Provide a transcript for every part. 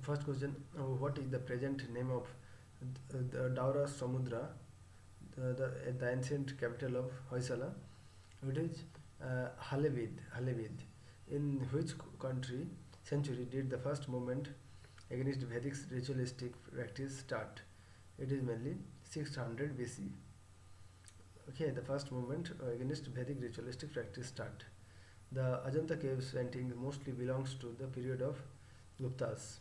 First question: what is the present name of the Daura Samudra, the ancient capital of Hoysala? It is Halevid. In which country century did the first movement against Vedic ritualistic practice start? It is mainly 600 BC. Okay, the first movement against Vedic ritualistic practice start. The Ajanta caves painting mostly belongs to the period of Guptas.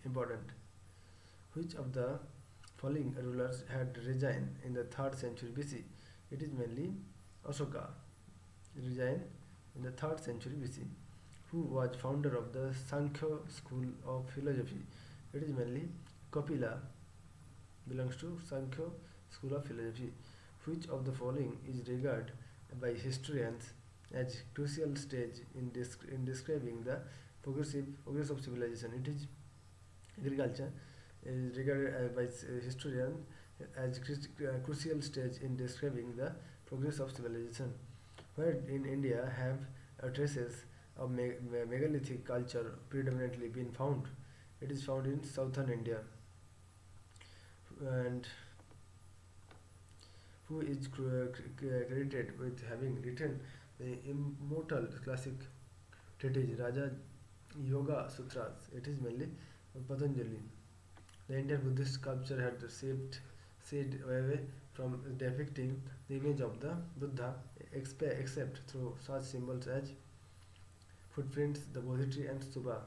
Important. Which of the following rulers had resigned in the 3rd century BC? It is mainly Ashoka. Resigned in the 3rd century BC. Who was founder of the Sankhya school of philosophy? It is mainly Kapila. Belongs to Sankhya school of philosophy. Which of the following is regarded by historians as crucial stage in describing the progress of civilization? It is agriculture is regarded by historian as crucial stage in describing the progress of civilization. Where in India have traces of megalithic culture predominantly been found? It is found in southern India. And who is credited with having written the immortal classic treatise Raja Yoga Sutras? It is mainly Patanjali. The Indian Buddhist sculpture had stayed away from depicting the image of the Buddha except through such symbols as footprints, the Bodhi tree, and stupa.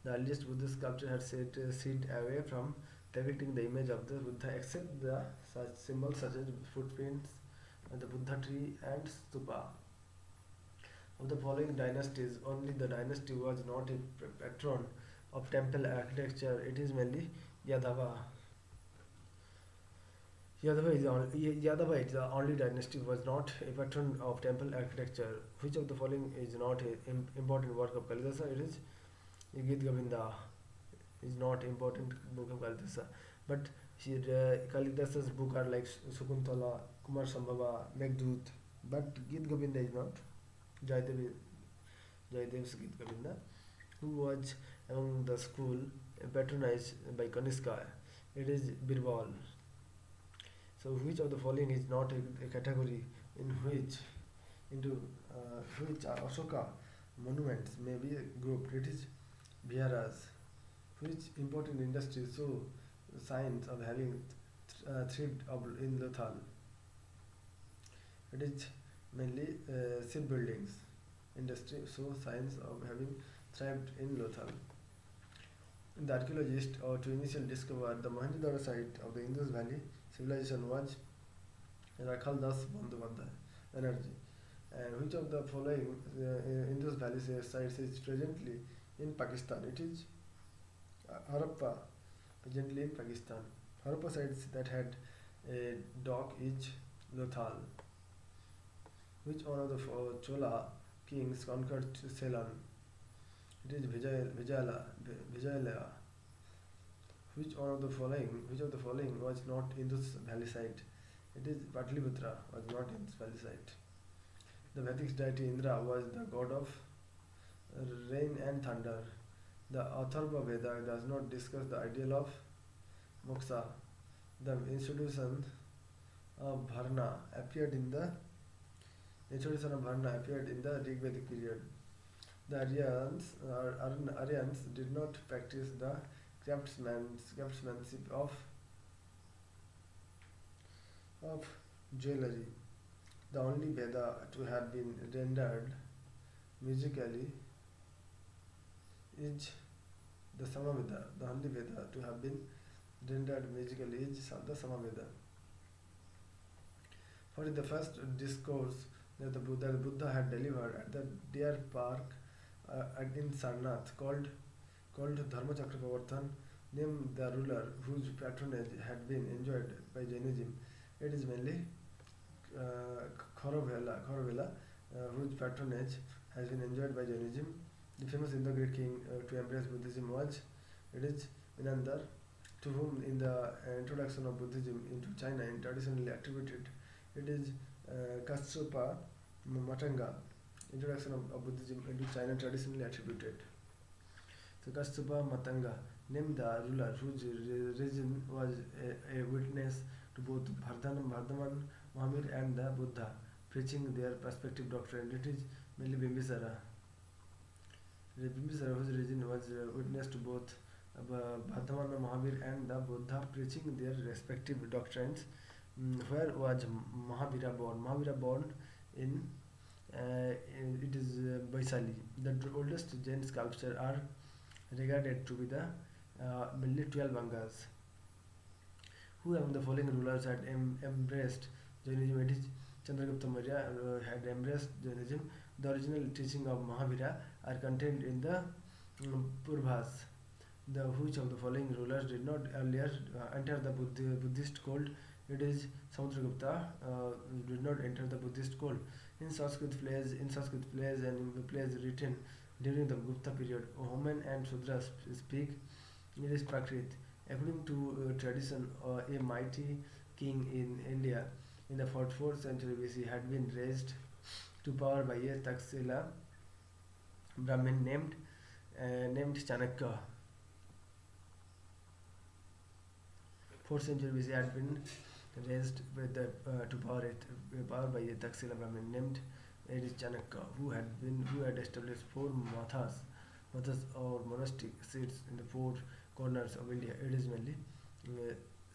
The earliest Buddhist sculpture had stayed away from depicting the image of the Buddha except the such symbols such as footprints, the Buddha tree, and stupa. Of the following dynasties, only the dynasty was not a patron of temple architecture. It is mainly Yadava. Yadava is the only dynasty was not a patron of temple architecture. Which of the following is not an important work of Kalidasa? It is Gita Govinda. Is not important book of Kalidasa. But Kalidasa's book are like Sukuntala, Kumar Sambhava, Meghdut. But Gita Govinda is not. Jayadev's Gita Govinda, who was among the school patronized by Kanishka. It is Birbal. So which of the following is not a category in which into which Ashoka monuments may be grouped? It is Viharas. Which important industries show signs of having thrived in Lothal? It is mainly shipbuildings industry show signs of having thrived in Lothal. The archaeologist to initially discover the Mohenjo-daro site of the Indus Valley civilization was Rakhal Das Bandyopadhyay Energy. And which of the following Indus Valley sites is presently in Pakistan? It is Harappa, presently in Pakistan. Harappa sites that had a dock is Lothal. Which one of the Chola kings conquered Ceylon? It is Vijayalaya. Which of the following was not Indus Valley site? It is Patliputra was not Indus Valley site. The Vedic deity Indra was the god of rain and thunder. The Atharva Veda does not discuss the ideal of moksha. The institution of Bharna appeared in the Rig Vedic period. The Aryans did not practice the craftsmanship of jewelry. The only Veda to have been rendered musically is the Samaveda. The only Veda to have been rendered musically is the Samaveda. What is the first discourse that the Buddha had delivered at the deer park in Sarnath called Dharmachakra Pravartan? Name the ruler whose patronage had been enjoyed by Jainism. It is mainly Kharavela, whose patronage has been enjoyed by Jainism. The famous Indo-Greek king to embrace Buddhism was Menander, to whom in the introduction of Buddhism into China and traditionally attributed. It is Kasapa Matanga, introduction of Buddhism into China traditionally attributed. So Kastupa Matanga named the ruler whose region was a witness to both Vardhaman, Mahamir and the Buddha, preaching their respective doctrine. It is mainly Bimbisara. Bimbisara, whose region was a witness to both Vardhaman, Mahavir and the Buddha, preaching their respective doctrines. Where was Mahavira born? Mahavira born in it is Vaisali. The oldest Jain sculptures are regarded to be the mainly 12 Vangas. Who among the following rulers had embraced Jainism? It is Chandragupta Maurya had embraced Jainism. The original teaching of Mahavira are contained in the Purvas. The which of the following rulers did not earlier enter the Buddhist cult? It is Samudragupta did not enter the Buddhist cult. In Sanskrit plays and in the plays written during the Gupta period, women and Sudras speak. It is Prakrit. According to tradition, a mighty king in India in the 4th century BC had been raised to power by a Taksila Brahmin named Chanakya. 4th century BC had been raised with to power by a Taksila Brahmin named it is Chanakya, who had established 4 mathas or monastic seats in the 4 corners of India. It is mainly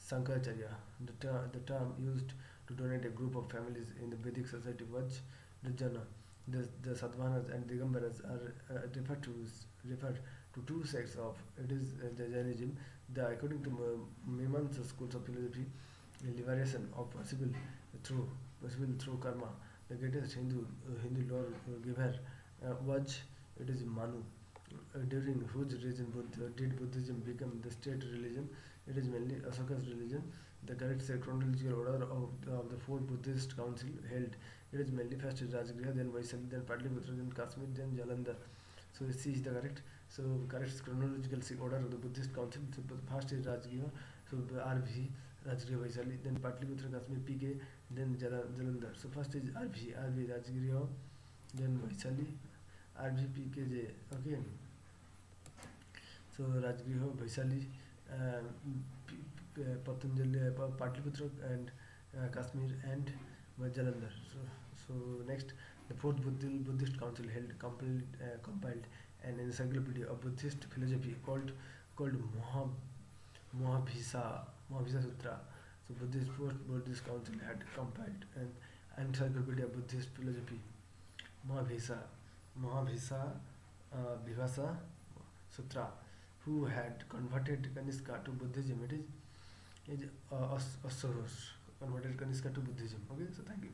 Sankaracharya. The term used to donate a group of families in the Vedic society was Dujjana. The Sadhvanas and Digambaras are referred to 2 sects of it is the Jainism. According to Mimamsa schools of philosophy, liberation of possible through karma. The greatest Hindu law giver was it is Manu. During whose reign did Buddhism become the state religion? It is mainly Asoka's religion. The correct chronological order of the 4 Buddhist council held. It is mainly first is Rajgriha, then Vaisali, then Patliputra, then Kashmir, then Jalandhar. So C is the correct. So correct chronological order of the Buddhist council. So first is Rajgriha, so RV, Rajgriha Vaisali, then Patliputra, Kashmir, PK, then Jalandhar. So first is RV Rajgriha, then Vaisali, RV PKJ. Okay. So Rajgriha, Vaisali, Patanjali, Patliputra, and Kashmir, and Jalandhar. So next, the 4th Buddhist Council compiled an encyclopedia of Buddhist philosophy called Mohabhisa Sutra. So 4th Buddhist Council had compiled an encyclopedia of Buddhist philosophy, Mohabhisa Vivasa Sutra. Who had converted Kanishka to Buddhism? It is Asuros converted Kanishka to Buddhism. Okay, so thank you.